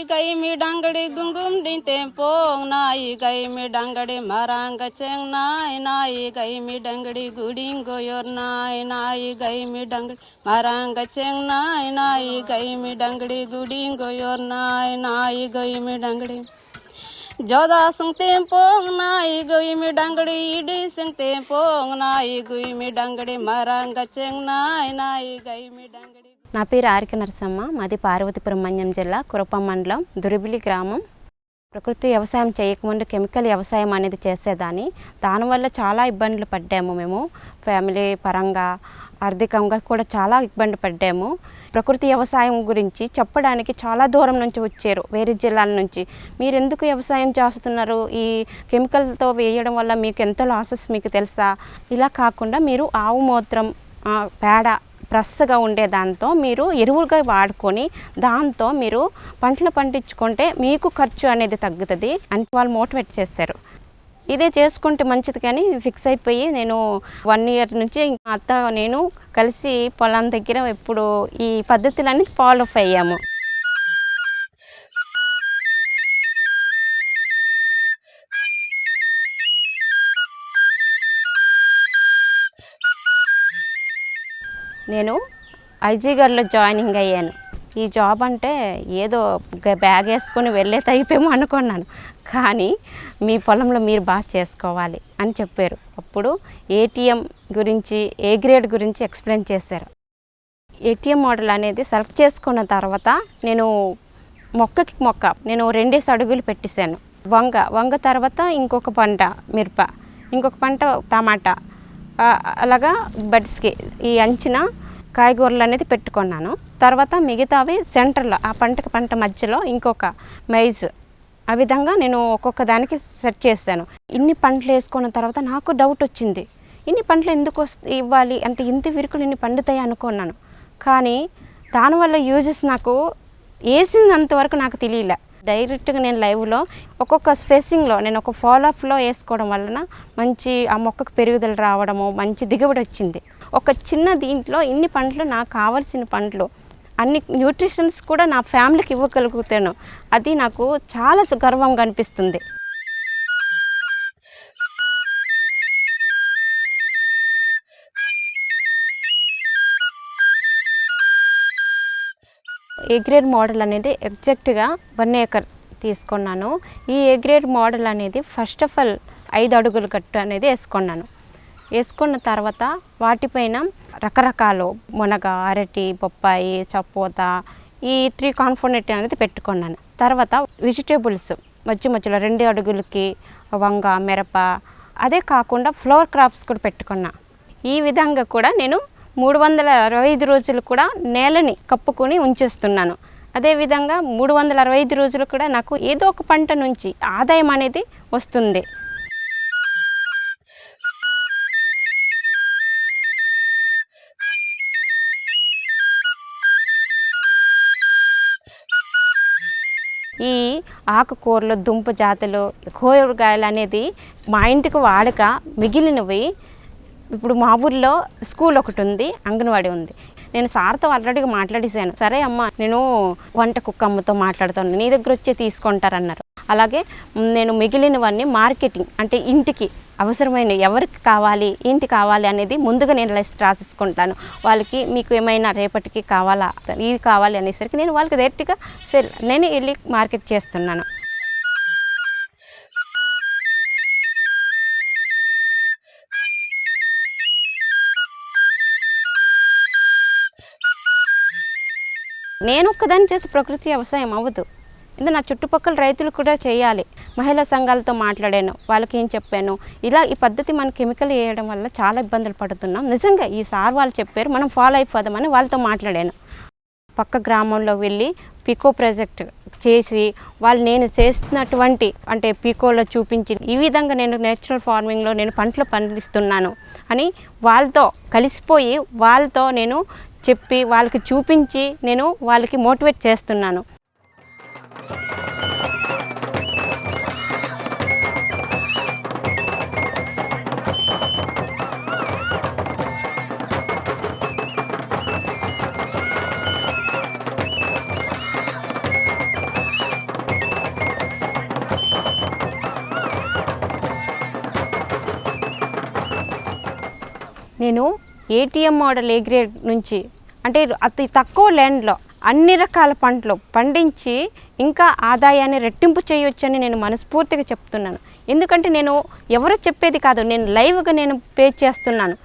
gay mi dangadi gungum din tempong nai gay mi dangadi maranga cheng nai gay mi dangadi guding goyor nai gay mi dangadi maranga cheng nai gay mi dangadi guding goyor nai gay mi dangadi joda sung tempong nai gay mi dangadi idi sung tempong nai gay mi dangadi maranga cheng nai gay mi dangadi. నా పేరు ఆరిక నరసమ్మ. మాది పార్వతీపురం మన్యం జిల్లా కురపం మండలం దురిబిలి గ్రామం. ప్రకృతి వ్యవసాయం చేయకముందు chemical వ్యవసాయం అనేది చేసేదాన్ని. దానివల్ల చాలా ఇబ్బందులు పడ్డాము. మేము ఫ్యామిలీ పరంగా ఆర్థికంగా కూడా చాలా ఇబ్బంది పడ్డాము. ప్రకృతి వ్యవసాయం గురించి చెప్పడానికి చాలా దూరం నుంచి వచ్చారు, వేరే జిల్లాల నుంచి. మీరు ఎందుకు వ్యవసాయం చేస్తున్నారు, ఈ కెమికల్తో వేయడం వల్ల మీకు ఎంత లాసెస్ మీకు తెలుసా? ఇలా కాకుండా మీరు ఆవు మూత్రం, పేడ ఫ్రెష్గా ఉండే దాంతో మీరు ఎరువులుగా వాడుకొని దాంతో మీరు పంటలు పండించుకుంటే మీకు ఖర్చు అనేది తగ్గుతుంది అని వాళ్ళు మోటివేట్ చేశారు. ఇదే చేసుకుంటే మంచిది కానీ ఫిక్స్ అయిపోయి నేను 1 year నుంచి అత్త నేను కలిసి పొలం దగ్గర ఇప్పుడు ఈ పద్ధతులన్నీ ఫాలో అయ్యాము. నేను ఐజీగర్లో జాయినింగ్ అయ్యాను. ఈ జాబ్ అంటే ఏదో బ్యాగ్ వేసుకొని వెళ్ళేది అయిపోయాము అనుకున్నాను, కానీ మీ పొలంలో మీరు బాగా చేసుకోవాలి అని చెప్పారు. అప్పుడు ఏటీఎం గురించి, ఏ గ్రేడ్ గురించి ఎక్స్ప్లెయిన్ చేశారు. ఏటీఎం మోడల్ అనేది సెలెక్ట్ చేసుకున్న తర్వాత నేను మొక్కకి మొక్క నేను 2 అడుగులు పెట్టేశాను. వంగ తర్వాత ఇంకొక పంట మిరప, ఇంకొక పంట టమాటా, అలాగా బెడ్స్కి ఈ అంచిన కాయగూరలు అనేది పెట్టుకున్నాను. తర్వాత మిగతావి సెంటర్లో ఆ పంటకి పంట మధ్యలో ఇంకొక మైజ్, ఆ విధంగా నేను ఒక్కొక్క దానికి సెట్ చేశాను. ఇన్ని పంటలు వేసుకున్న తర్వాత నాకు డౌట్ వచ్చింది, ఇన్ని పంటలు ఎందుకు ఇవ్వాలి అంటే ఇంత విరుకులు ఇన్ని పండుతాయి అనుకున్నాను. కానీ దానివల్ల యూజెస్ నాకు వేసినంతవరకు నాకు తెలియలే. డైరెక్ట్గా నేను లైవ్లో ఒక్కొక్క స్పేసింగ్లో నేను ఒక ఫాలోఅప్లో వేసుకోవడం వలన మంచి ఆ మొక్కకు పెరుగుదల రావడము, మంచి దిగుబడి వచ్చింది. ఒక చిన్న దీంట్లో ఇన్ని పంటలు, నాకు కావాల్సిన పంటలు, అన్ని న్యూట్రిషన్స్ కూడా నా ఫ్యామిలీకి ఇవ్వగలుగుతాను. అది నాకు చాలా గర్వంగా అనిపిస్తుంది. ఏ గ్రేడ్ మోడల్ అనేది ఎగ్జాక్ట్గా 1 acre తీసుకున్నాను. ఈ ఏ గ్రేడ్ మోడల్ అనేది ఫస్ట్ ఆఫ్ ఆల్ 5 అడుగుల గట్టు అనేది వేసుకున్న తర్వాత వాటిపైన రకరకాలు మునగ, అరటి, బొప్పాయి, సపోత ఈ 3 కాంపోనెంట్ అనేది పెట్టుకున్నాను. తర్వాత వెజిటేబుల్స్ మధ్యలో 2 అడుగులకి వంగ, మిరప, అదే కాకుండా ఫ్లవర్ క్రాప్స్ కూడా పెట్టుకున్నా. ఈ విధంగా కూడా నేను 365 రోజులు కూడా నేలని కప్పుకొని ఉంచేస్తున్నాను. అదేవిధంగా 365 రోజులు కూడా నాకు ఏదో ఒక పంట నుంచి ఆదాయం అనేది వస్తుంది. ఈ ఆకుకూరలు, దుంప జాతులు, కూరగాయలు అనేది మా ఇంటికి వాడక మిగిలినవి ఇప్పుడు మా ఊర్లో స్కూల్ ఒకటి ఉంది, అంగన్వాడీ ఉంది. నేను సార్తో ఆల్రెడీగా మాట్లాడేసాను. సరే అమ్మ, నేను వంట కుక్కమ్మతో మాట్లాడుతాను, నీ దగ్గర వచ్చి తీసుకుంటారన్నారు. అలాగే నేను మిగిలినవన్నీ మార్కెటింగ్ అంటే ఇంటికి అవసరమైన ఎవరికి కావాలి, ఏంటి కావాలి అనేది ముందుగా నేను లిస్ట్ రాసేసుకుంటాను. వాళ్ళకి మీకు ఏమైనా రేపటికి కావాలా, ఇది కావాలి అనేసరికి నేను వాళ్ళకి డైరెక్ట్గా నేను వెళ్ళి మార్కెట్ చేస్తున్నాను. నేను ఒక్కదాన్ని చేసి ప్రకృతి వ్యవసాయం అవ్వదు. ఇది నా చుట్టుపక్కల రైతులు కూడా చేయాలి. మహిళా సంఘాలతో మాట్లాడాను, వాళ్ళకి ఏం చెప్పాను, ఇలా ఈ పద్ధతి మనం కెమికల్ వేయడం వల్ల చాలా ఇబ్బందులు పడుతున్నాం, నిజంగా ఈ సార్ వాళ్ళు చెప్పారు, మనం ఫాలో అయిపోదామని వాళ్ళతో మాట్లాడాను. పక్క గ్రామంలో వెళ్ళి పికో ప్రాజెక్ట్ చేసి వాళ్ళు నేను చేస్తున్నటువంటి అంటే పికోలో చూపించి ఈ విధంగా నేను నేచురల్ ఫార్మింగ్లో నేను పంటలు పండిస్తున్నాను అని వాళ్ళతో కలిసిపోయి వాళ్ళతో నేను చెప్పి వాళ్ళకి చూపించి నేను వాళ్ళకి మోటివేట్ చేస్తున్నాను. నేను ఏటీఎం మోడల్ ఏ గ్రేడ్ నుంచి అంటే అతి తక్కువ ల్యాండ్లో అన్ని రకాల పంటలు పండించి ఇంకా ఆదాయాన్ని రెట్టింపు చేయొచ్చని నేను మనస్ఫూర్తిగా చెప్తున్నాను. ఎందుకంటే నేను ఎవరు చెప్పేది కాదు, నేను లైవ్గా నేను పే చేస్తున్నాను.